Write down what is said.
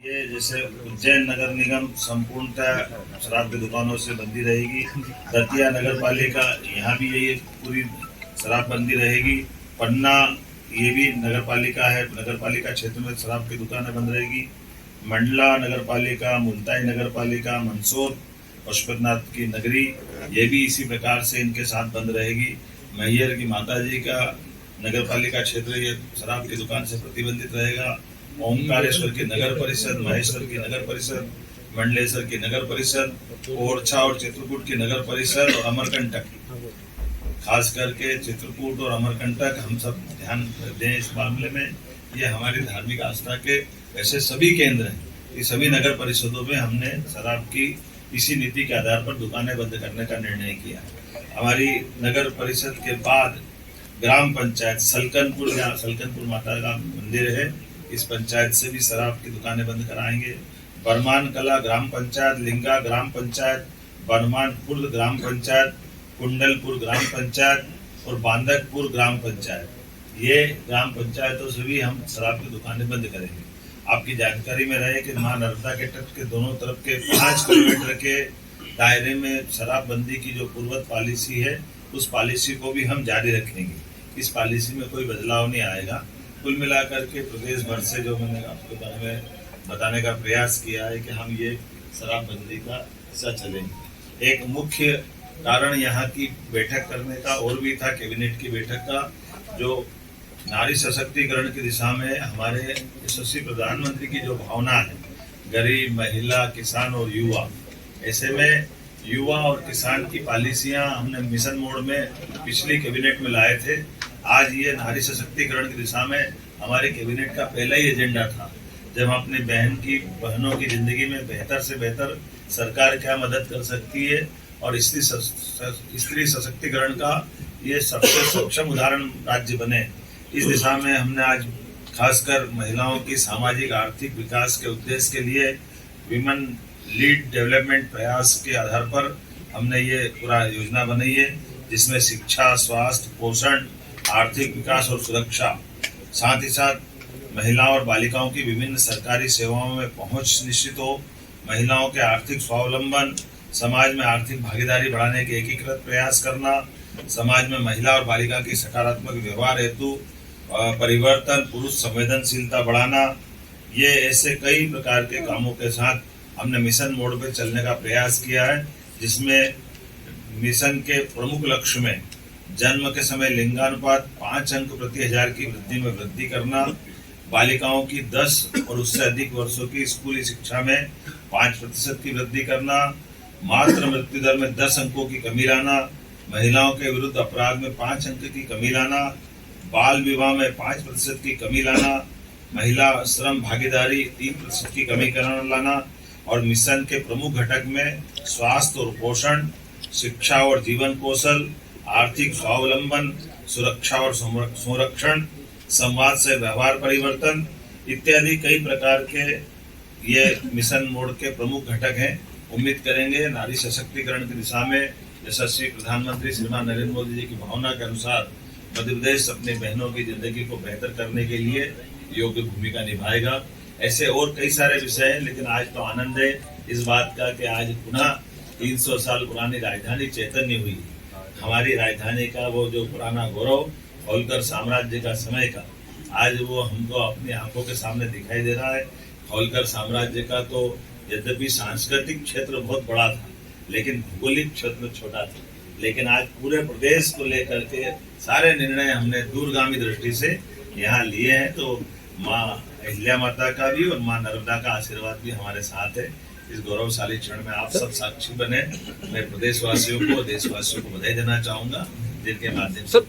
ये जैसे उज्जैन नगर निगम संपूर्णतः शराब की दुकानों से बंदी रहेगी। दतिया नगर पालिका यहाँ भी यही पूरी शराब बंदी रहेगी। पन्ना ये भी नगर पालिका है, नगर पालिका क्षेत्र में शराब की दुकानें बंद रहेगी। मंडला नगर पालिका, मुल्ताई नगर पालिका, मंदसौर पशुपतिनाथ की नगरी ये भी इसी प्रकार से इनके साथ बंद रहेगी। मैहर की माताजी का नगर पालिका क्षेत्र ये शराब की दुकान से प्रतिबंधित रहेगा। ओमकारेश्वर की नगर परिषद, महेश्वर की नगर परिषद, मंडलेश्वर की नगर परिषद, ओरछा और चित्रकूट की नगर परिषद और अमरकंटक, खास करके चित्रकूट और अमरकंटक हम सब ध्यान दें इस मामले में। ये हमारी धार्मिक आस्था के ऐसे सभी केंद्र हैं। ये सभी नगर परिषदों में हमने शराब की इसी नीति के आधार पर दुकानें बंद करने का निर्णय किया। हमारी नगर परिषद के बाद ग्राम पंचायत सलकनपुर, जहाँ सलकनपुर माता का मंदिर है, इस पंचायत से भी शराब की दुकानें बंद कराएंगे। बरमान कला ग्राम पंचायत, लिंगा ग्राम पंचायत, बरमानपुर ग्राम पंचायत, कुंडलपुर ग्राम पंचायत और बांदकपुर ग्राम पंचायत, ये ग्राम पंचायतों से भी हम शराब की दुकानें बंद करेंगे। आपकी जानकारी में रहे कि मां नर्मदा के तट के दोनों तरफ के 5 किलोमीटर के दायरे में शराबबंदी की जो पूर्वत पॉलिसी है, उस पॉलिसी को भी हम जारी रखेंगे। इस पॉलिसी में कोई बदलाव नहीं आएगा। कुल मिलाकर के प्रदेश भर से जो मैंने आपके बारे में बताने का प्रयास किया है कि हम ये शराबबंदी का हिस्सा चलेंगे। एक मुख्य कारण यहाँ की बैठक करने का और भी था, कैबिनेट की बैठक का, जो नारी सशक्तिकरण की दिशा में हमारे यशस्वी प्रधानमंत्री की जो भावना है, गरीब, महिला, किसान और युवा, ऐसे में युवा और किसान की पॉलिसियां हमने मिशन मोड में पिछली कैबिनेट में लाए थे। आज ये नारी सशक्तिकरण की दिशा में हमारे कैबिनेट का पहला ही एजेंडा था, जब हम अपने बहनों की जिंदगी में बेहतर से बेहतर सरकार क्या मदद कर सकती है और स्त्री सशक्तिकरण का ये सबसे सक्षम उदाहरण राज्य बने, इस दिशा में हमने आज खासकर महिलाओं की सामाजिक आर्थिक विकास के उद्देश्य के लिए विमेन लीड डेवलपमेंट प्रयास के आधार पर हमने ये पूरा योजना बनाई है, जिसमें शिक्षा, स्वास्थ्य, पोषण, आर्थिक विकास और सुरक्षा, साथ ही साथ महिलाओं और बालिकाओं की विभिन्न सरकारी सेवाओं में पहुंच निश्चित हो, महिलाओं के आर्थिक स्वावलंबन, समाज में आर्थिक भागीदारी बढ़ाने के एकीकृत प्रयास करना, समाज में महिला और बालिका की सकारात्मक व्यवहार हेतु परिवर्तन, पुरुष संवेदनशीलता बढ़ाना, ये ऐसे कई प्रकार के कामों के साथ हमने मिशन मोड पे चलने का प्रयास किया है, जिसमें मिशन के प्रमुख लक्ष्य में जन्म के समय लिंगानुपात 5 अंक प्रति 1000 की वृद्धि में वृद्धि करना, बालिकाओं की 10 और उससे अधिक वर्षों की स्कूली शिक्षा में 5% की वृद्धि करना, मातृ मृत्यु दर में 10 अंकों की कमी लाना, महिलाओं के विरुद्ध अपराध में 5 अंक की कमी लाना, बाल विवाह में 5% की कमी लाना, महिला श्रम भागीदारी 3% की कमी लाना और मिशन के प्रमुख घटक में स्वास्थ्य और पोषण, शिक्षा और जीवन कौशल, आर्थिक स्वावलंबन, सुरक्षा और संरक्षण, संवाद से व्यवहार परिवर्तन इत्यादि कई प्रकार के ये मिशन मोड के प्रमुख घटक हैं। उम्मीद करेंगे नारी सशक्तिकरण की दिशा में यशस्वी प्रधानमंत्री श्रीमान नरेंद्र मोदी जी की भावना के अनुसार मध्य प्रदेश अपनी बहनों की जिंदगी को बेहतर करने के लिए योग्य भूमिका निभाएगा। ऐसे और कई सारे विषय हैं, लेकिन आज तो आनंद है इस बात का कि आज पुनः 300 साल पुरानी राजधानी चैतन्य हुई। हमारी राजधानी का वो जो पुराना गौरव होलकर साम्राज्य का समय का, आज वो हमको अपनी आंखों के सामने दिखाई दे रहा है। होलकर साम्राज्य का तो यद्यपि सांस्कृतिक क्षेत्र बहुत बड़ा था, लेकिन भौगोलिक क्षेत्र छोटा था, लेकिन आज पूरे प्रदेश को लेकर के सारे निर्णय हमने दूरगामी दृष्टि से यहाँ लिए हैं। तो माँ अहिल्या माता का भी और माँ नर्मदा का आशीर्वाद भी हमारे साथ है। इस गौरवशाली क्षण में आप सब साक्षी बने। मैं प्रदेशवासियों को, देशवासियों को बधाई देना चाहूंगा, जिनके माध्यम से